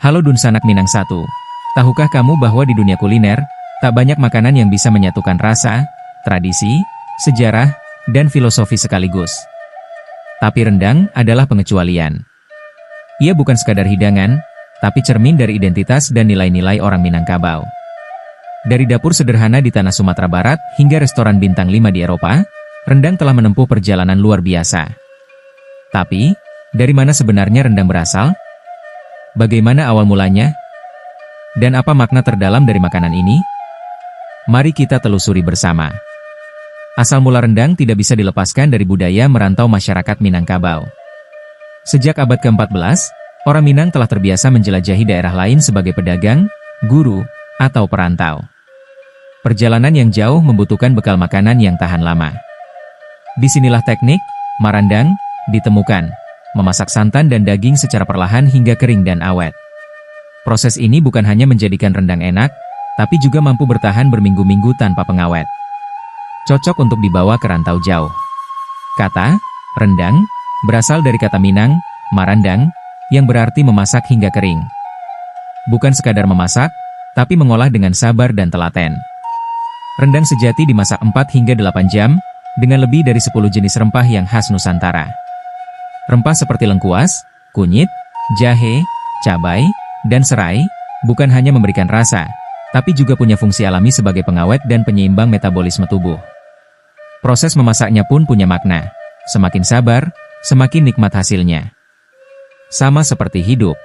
Halo Dunsanak Minang 1. Tahukah kamu bahwa di dunia kuliner, tak banyak makanan yang bisa menyatukan rasa, tradisi, sejarah, dan filosofi sekaligus. Tapi rendang adalah pengecualian. Ia bukan sekadar hidangan, tapi cermin dari identitas dan nilai-nilai orang Minangkabau. Dari dapur sederhana di tanah Sumatera Barat hingga restoran bintang 5 di Eropa, rendang telah menempuh perjalanan luar biasa. Tapi, dari mana sebenarnya rendang berasal? Bagaimana awal mulanya? Dan apa makna terdalam dari makanan ini? Mari kita telusuri bersama. Asal mula rendang tidak bisa dilepaskan dari budaya merantau masyarakat Minangkabau. Sejak abad ke-14, orang Minang telah terbiasa menjelajahi daerah lain sebagai pedagang, guru, atau perantau. Perjalanan yang jauh membutuhkan bekal makanan yang tahan lama. Disinilah teknik marandang ditemukan, memasak santan dan daging secara perlahan hingga kering dan awet. Proses ini bukan hanya menjadikan rendang enak, tapi juga mampu bertahan berminggu-minggu tanpa pengawet. Cocok untuk dibawa ke rantau jauh. Kata rendang berasal dari kata Minang, marandang, yang berarti memasak hingga kering. Bukan sekadar memasak, tapi mengolah dengan sabar dan telaten. Rendang sejati dimasak 4 hingga 8 jam, dengan lebih dari 10 jenis rempah yang khas Nusantara. Rempah seperti lengkuas, kunyit, jahe, cabai, dan serai, bukan hanya memberikan rasa, tapi juga punya fungsi alami sebagai pengawet dan penyeimbang metabolisme tubuh. Proses memasaknya pun punya makna. Semakin sabar, semakin nikmat hasilnya. Sama seperti hidup.